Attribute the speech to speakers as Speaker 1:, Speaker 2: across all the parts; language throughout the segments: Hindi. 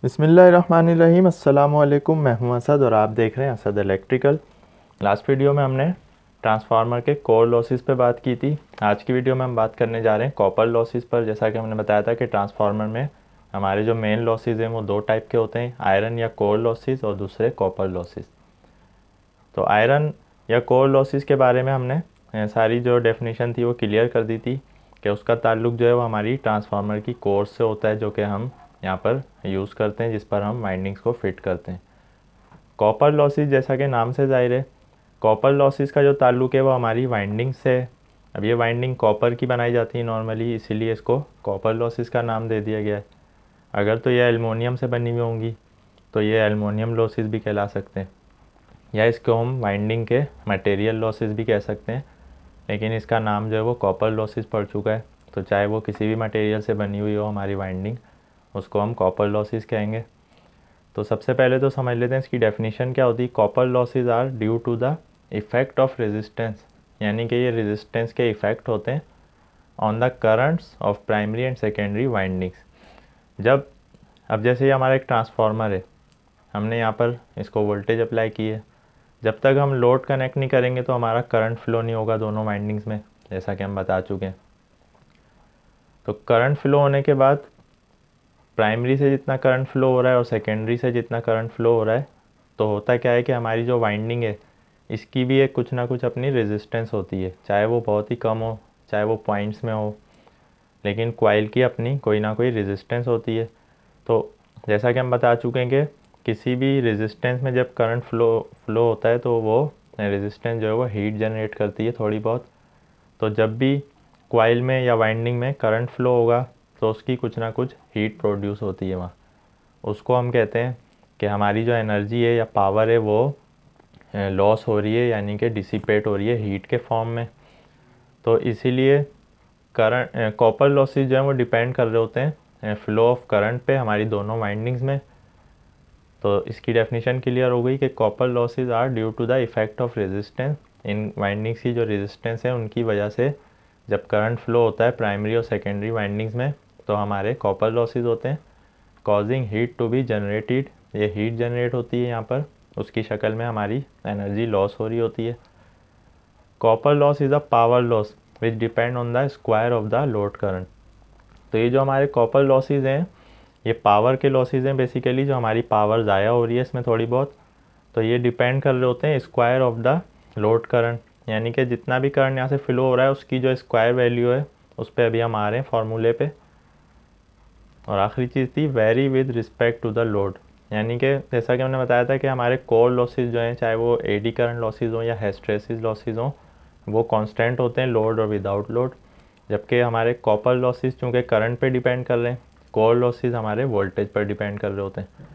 Speaker 1: बिस्मिल्लाहिर्रहमानिर्रहीम। अस्सलामुअलैकुम। मैं हूं असद और आप देख रहे हैं असद इलेक्ट्रिकल। लास्ट वीडियो में हमने ट्रांसफार्मर के कोर लॉसेस पे बात की थी। आज की वीडियो में हम बात करने जा रहे हैं कॉपर लॉसेस पर। जैसा कि हमने बताया था कि ट्रांसफार्मर में हमारे जो मेन लॉसेस हैं वो दो टाइप के होते हैं, आयरन या कोर लॉसेस और दूसरे कॉपर लॉसेस। तो आयरन या कोर लॉसेस के बारे में हमने सारी जो डेफिनेशन थी वो क्लियर कर दी थी कि उसका ताल्लुक जो है वो हमारी ट्रांसफार्मर की कोर से होता है, जो कि हम यहाँ पर यूज़ करते हैं, जिस पर हम वाइंडिंग्स को फिट करते हैं। कॉपर लॉसेस जैसा कि नाम से ज़ाहिर है, कॉपर लॉसेस का जो ताल्लुक है वो हमारी वाइंडिंग से है। अब ये वाइंडिंग कॉपर की बनाई जाती है नॉर्मली, इसीलिए इसको कॉपर लॉसेस का नाम दे दिया गया है। अगर तो ये एलुमिनियम से बनी हुई होंगी तो ये एलुमिनियम लॉसेस भी कहला सकते हैं, या इसको हम वाइंडिंग के मटेरियल लॉसेस भी कह सकते हैं। लेकिन इसका नाम जो है वो कॉपर लॉसेस पड़ चुका है, तो चाहे वो किसी भी मटेरियल से बनी हुई हो हमारी वाइंडिंग, उसको हम कॉपर लॉसेस कहेंगे। तो सबसे पहले तो समझ लेते हैं इसकी डेफिनेशन क्या होती है। Copper losses are due to the effect of resistance, यानी कि ये रेजिस्टेंस के इफ़ेक्ट होते हैं on the currents of primary and secondary windings. जब अब जैसे ये हमारा एक ट्रांसफार्मर है, हमने यहाँ पर इसको वोल्टेज अप्लाई की है, जब तक हम लोड कनेक्ट नहीं करेंगे तो हमारा करंट फ्लो नहीं होगा दोनों वाइंडिंग्स में, जैसा कि हम बता चुके हैं। तो करंट फ्लो होने के बाद प्राइमरी से जितना करंट फ्लो हो रहा है और सेकेंडरी से जितना करंट फ्लो हो रहा है, तो होता क्या है कि हमारी जो वाइंडिंग है इसकी भी एक कुछ ना कुछ अपनी रेजिस्टेंस होती है, चाहे वो बहुत ही कम हो चाहे वो पॉइंट्स में हो, लेकिन कॉइल की अपनी कोई ना कोई रेजिस्टेंस होती है। तो जैसा कि हम बता चुके हैं कि किसी भी रेजिस्टेंस में जब करंट फ्लो होता है तो वो रेजिस्टेंस जो है वो हीट जनरेट करती है थोड़ी बहुत। तो जब भी कॉइल में या वाइंडिंग में करंट फ्लो होगा तो उसकी कुछ ना कुछ हीट प्रोड्यूस होती है वहाँ। उसको हम कहते हैं कि हमारी जो एनर्जी है या पावर है वो लॉस हो रही है, यानी कि डिसिपेट हो रही है हीट के फॉर्म में। तो इसीलिए करंट कॉपर लॉसेस जो है वो डिपेंड कर रहे होते हैं फ्लो ऑफ करंट पे हमारी दोनों वाइंडिंग्स में। तो इसकी डेफिनेशन क्लियर हो गई कि copper losses are due to the effect of resistance. इन वाइंडिंग्स की जो रेजिस्टेंस है उनकी वजह से जब करंट फ्लो होता है प्राइमरी और सेकेंडरी वाइंडिंग्स में तो हमारे कॉपर लॉसेस होते हैं, causing heat to be generated. ये हीट जनरेट होती है यहाँ पर, उसकी शक्ल में हमारी एनर्जी लॉस हो रही होती है। Copper loss is a power loss which depend on the square of the load current. तो ये जो हमारे कॉपर लॉसेस हैं ये पावर के लॉसेस हैं बेसिकली, जो हमारी पावर ज़ाया हो रही है इसमें थोड़ी बहुत। तो ये डिपेंड कर रहे होते हैं square of the load current, यानी कि जितना भी करंट यहाँ से फ्लो हो रहा है उसकी जो स्क्वायर वैल्यू है उस पर अभी हम आ रहे हैं फार्मूले पे। और आखिरी चीज़ थी vary with respect to the load, यानी कि जैसा कि हमने बताया था कि हमारे कोर लॉसेस जो हैं चाहे वो एडी करंट लॉसेस हों या हिस्टैरिसीस लॉसेस हों वो कांस्टेंट होते हैं लोड और विदाउट लोड। जबकि हमारे कॉपर लॉसेस चूँकि करंट पे डिपेंड कर रहे हैं, कोर लॉसेस हमारे वोल्टेज पर डिपेंड कर रहे होते हैं।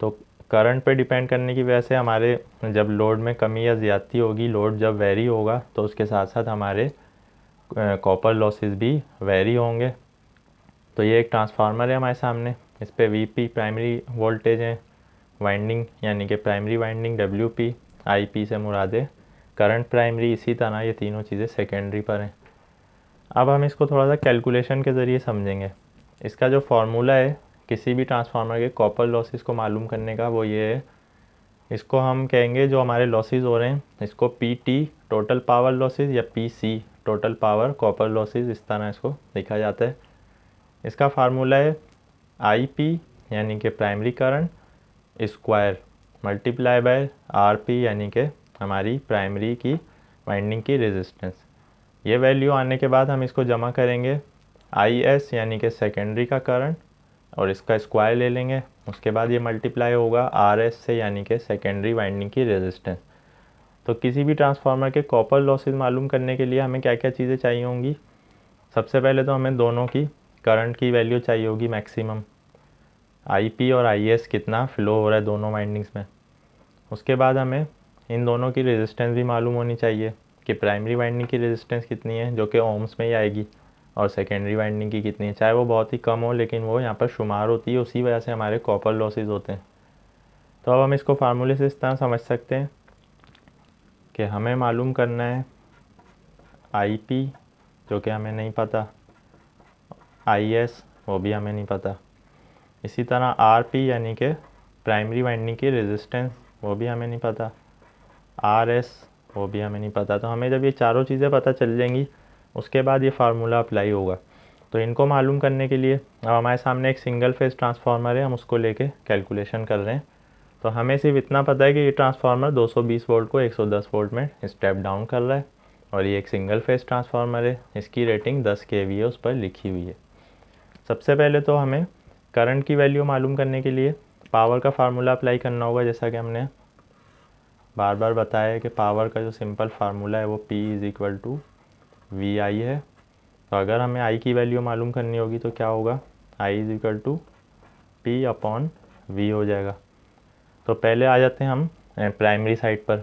Speaker 1: तो करंट पे डिपेंड करने की वजह से हमारे जब लोड में कमी या ज़्यादती होगी, लोड जब वेरी होगा तो उसके साथ साथ हमारे कॉपर लॉसेस भी वेरी होंगे। तो ये एक ट्रांसफार्मर है हमारे सामने, इस पर वीपी प्राइमरी वोल्टेज है, वाइंडिंग यानी कि प्राइमरी वाइंडिंग डब्ल्यूपी, आईपी से मुराद है करंट प्राइमरी, इसी तरह ये तीनों चीज़ें सेकेंडरी पर हैं। अब हम इसको थोड़ा सा कैलकुलेशन के ज़रिए समझेंगे। इसका जो फार्मूला है किसी भी ट्रांसफार्मर के कॉपर लॉसेस को मालूम करने का वो ये है, इसको हम कहेंगे जो हमारे लॉसेस हो रहे हैं इसको P T total power losses या P C total power copper losses, इस तरह इसको लिखा जाता है। इसका फार्मूला है आई पी यानी कि primary current square multiply by R P यानी कि हमारी प्राइमरी की वाइंडिंग की रेजिस्टेंस। ये वैल्यू आने के बाद हम इसको जमा करेंगे आई एस यानी कि सेकेंडरी का करंट और इसका स्क्वायर ले लेंगे, उसके बाद ये मल्टीप्लाई होगा आर एस से यानी कि सेकेंडरी वाइंडिंग की रेजिस्टेंस। तो किसी भी ट्रांसफार्मर के कॉपर लॉसेस मालूम करने के लिए हमें क्या क्या चीज़ें चाहिए होंगी। सबसे पहले तो हमें दोनों की करंट की वैल्यू चाहिए होगी मैक्सिमम, आई पी और आई एस कितना फ़्लो हो रहा है दोनों वाइंडिंग्स में। उसके बाद हमें इन दोनों की रेजिस्टेंस भी मालूम होनी चाहिए कि प्राइमरी वाइंडिंग की रेजिस्टेंस कितनी है जो कि ओम्स में ही आएगी, और सेकेंडरी वाइंडिंग की कितनी है, चाहे वो बहुत ही कम हो लेकिन वो यहाँ पर शुमार होती है, उसी वजह से हमारे कॉपर लॉसेस होते हैं। तो अब हम इसको फार्मूले से इस तरह समझ सकते हैं कि हमें मालूम करना है आई पी जो कि हमें नहीं पता, आई एस वो भी हमें नहीं पता। इसी तरह आर पी यानी कि प्राइमरी वाइंडिंग की रेजिस्टेंस, वो भी हमें नहीं पता। आर एस, वो भी हमें नहीं पता। तो हमें जब ये चारों चीज़ें पता चल जाएंगी उसके बाद ये फार्मूला अप्लाई होगा। तो इनको मालूम करने के लिए अब हमारे सामने एक सिंगल फेज ट्रांसफार्मर है, हम उसको लेके कैलकुलेशन कर रहे हैं। तो हमें सिर्फ इतना पता है कि ये ट्रांसफार्मर 220 वोल्ट को 110 वोल्ट में स्टेप डाउन कर रहा है और ये एक सिंगल फेज ट्रांसफार्मर है, इसकी रेटिंग 10 kVA उस पर लिखी हुई है। सबसे पहले तो हमें करंट की वैल्यू मालूम करने के लिए पावर का फार्मूला अप्लाई करना होगा। जैसा कि हमने बार बार बताया है कि पावर का जो सिंपल फार्मूला है वो P = VI है। तो अगर हमें I की वैल्यू मालूम करनी होगी तो क्या होगा, I = P/V हो जाएगा। तो पहले आ जाते हैं हम प्राइमरी साइड पर।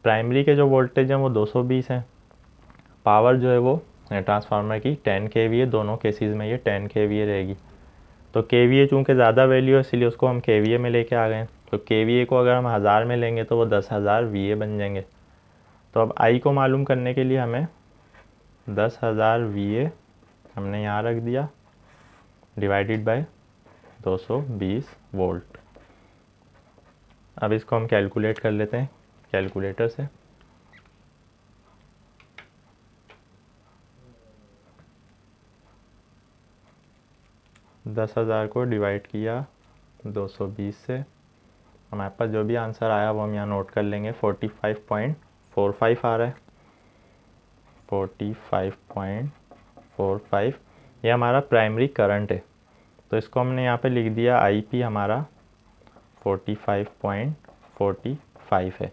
Speaker 1: प्राइमरी के जो वोल्टेज हैं वो 220 हैं। पावर जो है वो ट्रांसफार्मर की 10 kVA, दोनों केसेस में ये 10 kVA रहेगी। तो kVA चूँकि ज़्यादा वैल्यू है इसलिए उसको हम kVA में लेके आ गए हैं। तो kVA को अगर हम 1000 में लेंगे तो वो 10,000 VA बन जाएंगे। तो अब I को मालूम करने के लिए हमें 10,000 VA हमने यहाँ रख दिया डिवाइडेड बाय 220 वोल्ट। अब इसको हम कैलकुलेट कर लेते हैं कैलकुलेटर से। दस हज़ार को डिवाइड किया 220 से, हमारे पास जो भी आंसर आया वो हम यहाँ नोट कर लेंगे। 45.45 आ रहा है। 45.45 ये हमारा प्राइमरी करंट है। तो इसको हमने यहाँ पे लिख दिया IP हमारा 45.45 है।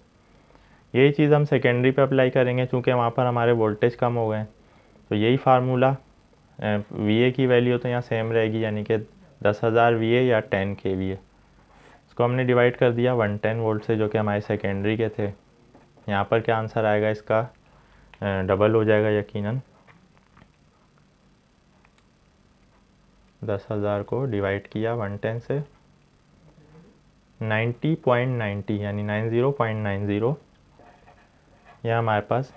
Speaker 1: यही चीज़ हम सेकेंडरी पे अप्लाई करेंगे चूँकि वहाँ पर हमारे वोल्टेज कम हो गए। तो यही फार्मूला VA की वैल्यू तो यहाँ सेम रहेगी, यानी कि 10,000 VA या 10 kVA। इसको हमने डिवाइड कर दिया 110 वोल्ट से जो कि हमारे सेकेंडरी के थे। यहाँ पर क्या आंसर आएगा इसका, डबल हो जाएगा यकीनन। 10,000 को डिवाइड किया 110 से, 90.90 यानी 90.90 यह हमारे पास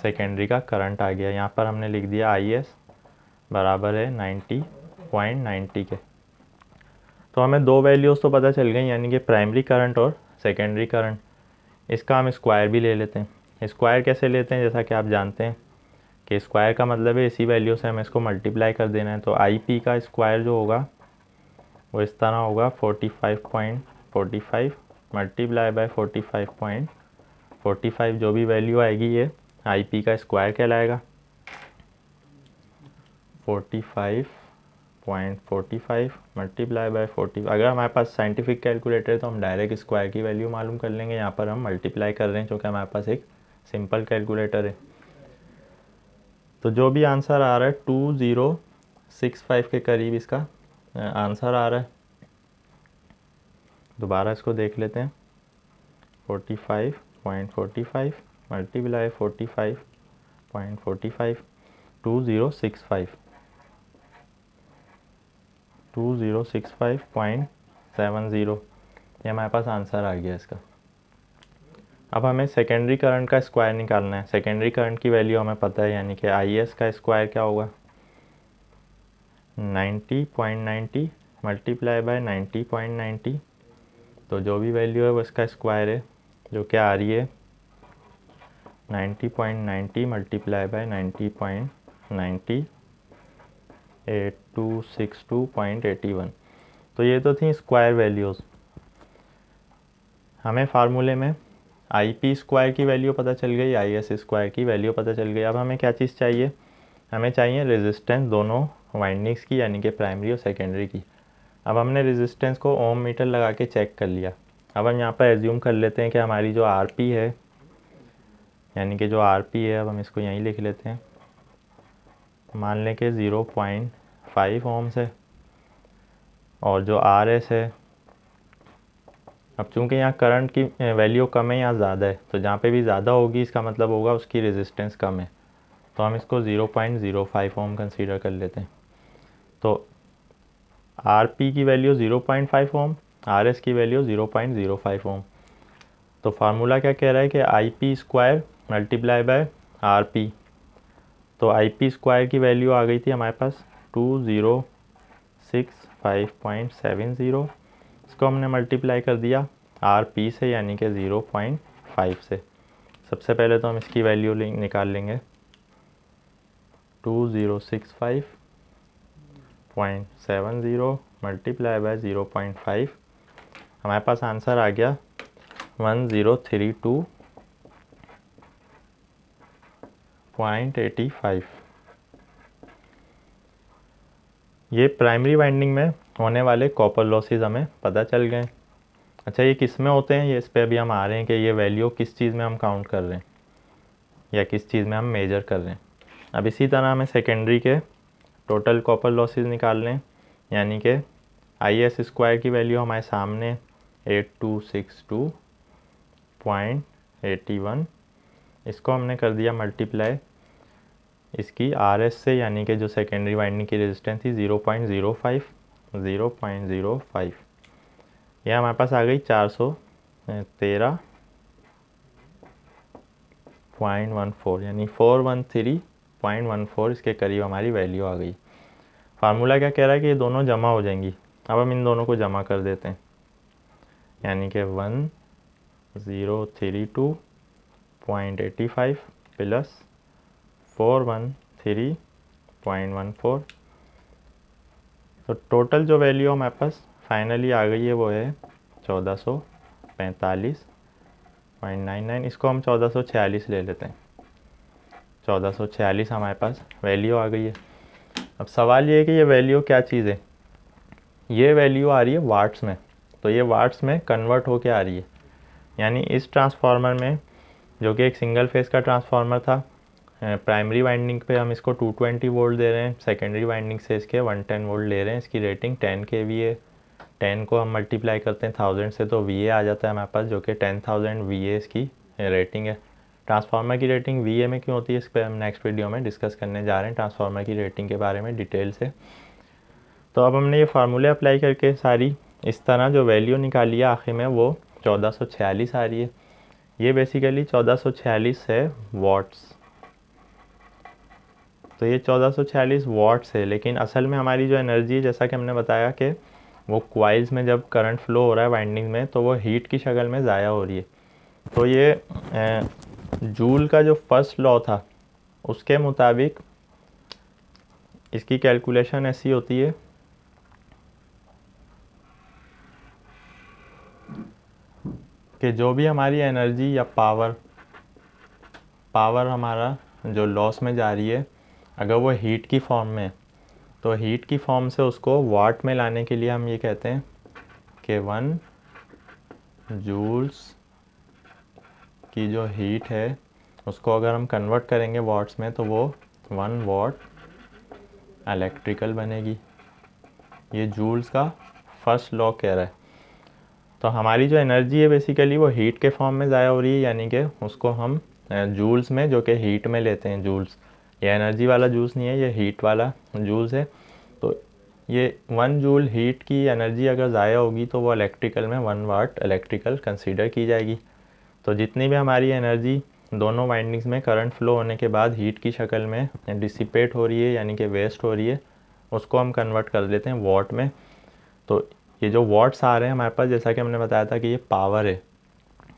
Speaker 1: सेकेंडरी का करंट आ गया। यहाँ पर हमने लिख दिया IS बराबर है 90.90 के। तो हमें दो वैल्यूज़ तो पता चल गई, यानी कि प्राइमरी करंट और सेकेंडरी करंट। इसका हम स्क्वायर भी ले लेते हैं। स्क्वायर कैसे लेते हैं, जैसा कि आप जानते हैं कि स्क्वायर का मतलब है इसी वैल्यू से हमें इसको मल्टीप्लाई कर देना है। तो IP का स्क्वायर जो होगा वो इस तरह होगा 45.45 मल्टीप्लाई बाय 45.45, जो भी वैल्यू आएगी ये IP का स्क्वायर कहलाएगा। 45.45 मल्टीप्लाई बाय 40। अगर हमारे पास साइंटिफिक कैलकुलेटर है तो हम डायरेक्ट स्क्वायर की वैल्यू मालूम कर लेंगे। यहाँ पर हम मल्टीप्लाई कर रहे हैं क्योंकि हमारे पास एक सिंपल कैलकुलेटर है। तो जो भी आंसर आ रहा है 2065 के करीब इसका आंसर आ रहा है। दोबारा इसको देख लेते हैं। 45.45 मल्टीप्लाई 45.45 2065.70 ये हमारे पास आंसर आ गया इसका। अब हमें सेकेंडरी करंट का स्क्वायर निकालना है। सेकेंडरी करंट की वैल्यू हमें पता है, यानी कि IS का स्क्वायर क्या होगा, 90.90 मल्टीप्लाई बाय 90.90। तो जो भी वैल्यू है वो इसका स्क्वायर है, जो क्या आ रही है 90.90 मल्टीप्लाई बाय 90.90 8262.81। तो ये तो थी स्क्वायर वैल्यूज़। हमें फार्मूले में IP स्क्वायर की वैल्यू पता चल गई, IS स्क्वायर की वैल्यू पता चल गई। अब हमें क्या चीज़ चाहिए, हमें चाहिए रेजिस्टेंस दोनों वाइंडिंग्स की, यानी कि प्राइमरी और सेकेंडरी की। अब हमने रेजिस्टेंस को ओम मीटर लगा के चेक कर लिया। अब हम यहाँ पर एज्यूम कर लेते हैं कि हमारी जो RP है, यानी कि जो RP है, अब हम इसको यहीं लिख लेते हैं। मान लें कि 0.5 ओम्स है और जो RS है, अब चूंकि यहाँ करंट की वैल्यू कम है, यहाँ ज़्यादा है, तो जहाँ पे भी ज़्यादा होगी इसका मतलब होगा उसकी रेजिस्टेंस कम है। तो हम इसको 0.05 ओम कंसीडर कर लेते हैं। तो RP की वैल्यू 0.5 ओम, RS की वैल्यू 0.05 ओम। तो फार्मूला क्या कह रहा है कि IP square multiply by RP। तो IP स्क्वायर की वैल्यू आ गई थी हमारे पास 2065 5.70, इसको हमने मल्टीप्लाई कर दिया RP से यानी कि 0.5 से। सबसे पहले तो हम इसकी वैल्यू निकाल लेंगे 2065.70 मल्टीप्लाई बाय 0.5, हमारे पास आंसर आ गया 1032.85। ये प्राइमरी वाइंडिंग में होने वाले कॉपर लॉसेस हमें पता चल गए। अच्छा, ये किस में होते हैं, ये इस पे अभी हम आ रहे हैं कि ये वैल्यू किस चीज़ में हम काउंट कर रहे हैं या किस चीज़ में हम मेजर कर रहे हैं। अब इसी तरह हमें सेकेंडरी के टोटल कॉपर लॉसेस निकालने हैं, यानी कि IS² की वैल्यू हमारे सामने 8262.81, इसको हमने कर दिया मल्टीप्लाई इसकी RS से, यानी कि जो सेकेंडरी वाइंडिंग की रेजिस्टेंस थी 0.05, यह हमारे पास आ गई 413.14, यानी 413.14 इसके करीब हमारी वैल्यू आ गई। फार्मूला क्या कह रहा है कि ये दोनों जमा हो जाएंगी। अब हम इन दोनों को जमा कर देते हैं, यानी कि 1032.85 प्लस 413.14, तो टोटल जो वैल्यू हमारे पास फाइनली आ गई है वो है 1445.99। इसको हम 1446 ले लेते हैं। 1446 हमारे पास वैल्यू आ गई है। अब सवाल ये है कि ये वैल्यू क्या चीज़ है। ये वैल्यू आ रही है वाट्स में, तो ये वाट्स में कन्वर्ट होके आ रही है। यानी इस ट्रांसफार्मर में, जो कि एक सिंगल फेस का ट्रांसफार्मर था, प्राइमरी वाइंडिंग पे हम इसको 220 वोल्ट दे रहे हैं, सेकेंडरी वाइंडिंग से इसके 110 वोल्ट ले रहे हैं। इसकी रेटिंग 10 kVA, 10 को हम मल्टीप्लाई करते हैं 1000 से तो VA आ जाता है हमारे पास, जो कि 10,000 VA इसकी रेटिंग है। ट्रांसफार्मर की रेटिंग VA में क्यों होती है, इस पर हम नेक्स्ट वीडियो में डिस्कस करने जा रहे हैं ट्रांसफार्मर की रेटिंग के बारे में डिटेल से। तो अब हमने ये फार्मूले अप्लाई करके सारी इस तरह जो वैल्यू निकाली है आखिर में वो 1446 आ रही है। ये बेसिकली 1446 है वाट्स, तो ये 1446 वाट्स है। लेकिन असल में हमारी जो एनर्जी है, जैसा कि हमने बताया कि वो क्वाइल्स में जब करंट फ्लो हो रहा है वाइंडिंग में, तो वो हीट की शक्ल में ज़ाया हो रही है। तो ये जूल का जो फर्स्ट लॉ था उसके मुताबिक इसकी कैलकुलेशन ऐसी होती है कि जो भी हमारी एनर्जी या पावर हमारा जो लॉस में जा रही है, अगर वो हीट की फॉर्म में है, तो हीट की फॉर्म से उसको वाट में लाने के लिए हम ये कहते हैं कि 1 जूल्स की जो हीट है उसको अगर हम कन्वर्ट करेंगे वाट्स में, तो वो 1 वाट इलेक्ट्रिकल बनेगी। ये जूल्स का फर्स्ट लॉ कह रहा है। तो हमारी जो एनर्जी है बेसिकली वो हीट के फॉर्म में ज़ाया हो रही है, यानी कि उसको हम जूल्स में, जो कि हीट में लेते हैं जूल्स। ये एनर्जी वाला जूल्स नहीं है, ये हीट वाला जूल्स है। तो ये 1 जूल हीट की एनर्जी अगर ज़ाया होगी तो वो इलेक्ट्रिकल में 1 वाट इलेक्ट्रिकल कंसीडर की जाएगी। तो जितनी भी हमारी एनर्जी दोनों वाइंडिंग्स में करंट फ्लो होने के बाद हीट की शक्ल में डिसिपेट हो रही है, यानी कि वेस्ट हो रही है, उसको हम कन्वर्ट कर देते हैं वॉट में। तो ये जो वॉट्स आ रहे हैं हमारे पास, जैसा कि हमने बताया था कि ये पावर है।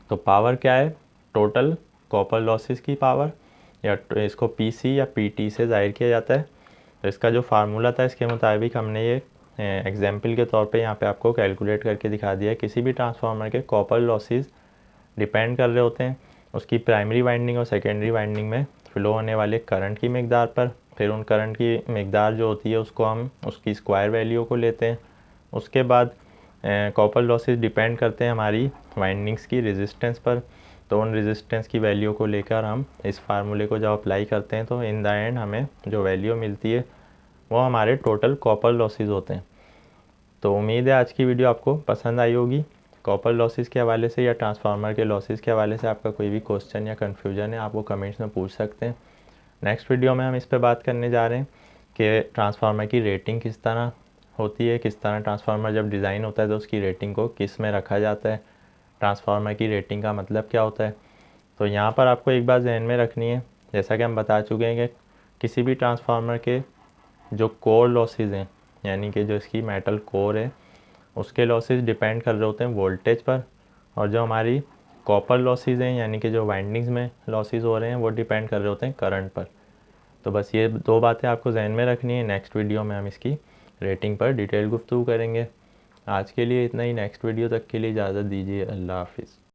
Speaker 1: तो पावर क्या है, टोटल कॉपर लॉसेस की पावर, या इसको PC या PT से ज़ाहिर किया जाता है। तो इसका जो फार्मूला था इसके मुताबिक हमने ये एग्जाम्पल के तौर पे यहाँ पे आपको कैलकुलेट करके दिखा दिया है। किसी भी ट्रांसफार्मर के कॉपर लॉसेस डिपेंड कर रहे होते हैं उसकी प्राइमरी वाइंडिंग और सेकेंडरी वाइंडिंग में फ्लो होने वाले करंट की मकदार पर। फिर उन करंट की मकदार जो होती है उसको हम उसकी स्क्वायर वैल्यू को लेते हैं। उसके बाद कॉपर लॉसेस डिपेंड करते हैं हमारी वाइंडिंग्स की रेजिस्टेंस पर। तो उन रेजिस्टेंस की वैल्यू को लेकर हम इस फार्मूले को जब अप्लाई करते हैं तो इन द एंड हमें जो वैल्यू मिलती है वो हमारे टोटल कॉपर लॉसेस होते हैं। तो उम्मीद है आज की वीडियो आपको पसंद आई होगी। कॉपर लॉसेस के हवाले से या ट्रांसफार्मर के लॉसेस के हवाले से आपका कोई भी क्वेश्चन या कन्फ्यूजन है, आप वो कमेंट्स में पूछ सकते हैं। नेक्स्ट वीडियो में हम इस पर बात करने जा रहे हैं कि ट्रांसफार्मर की रेटिंग किस तरह होती है, किस तरह ट्रांसफार्मर जब डिज़ाइन होता है तो उसकी रेटिंग को किस में रखा जाता है, ट्रांसफार्मर की रेटिंग का मतलब क्या होता है। तो यहाँ पर आपको एक बात जहन में रखनी है, जैसा कि हम बता चुके हैं कि किसी भी ट्रांसफार्मर के जो कोर लॉसेस हैं यानी कि जो इसकी मेटल कोर है उसके लॉसेस डिपेंड कर रहे होते हैं वोल्टेज पर, और जो हमारी कॉपर लॉसेस हैं यानी कि जो वाइंडिंग्स में लॉसेस हो रहे हैं वो डिपेंड कर रहे होते हैं करंट पर। तो बस ये दो बातें आपको जहन में रखनी है। नेक्स्ट वीडियो में हम इसकी रेटिंग पर डिटेल गुफ्तगू करेंगे। आज के लिए इतना ही। नेक्स्ट वीडियो तक के लिए इजाज़त दीजिए। अल्लाह हाफिज़।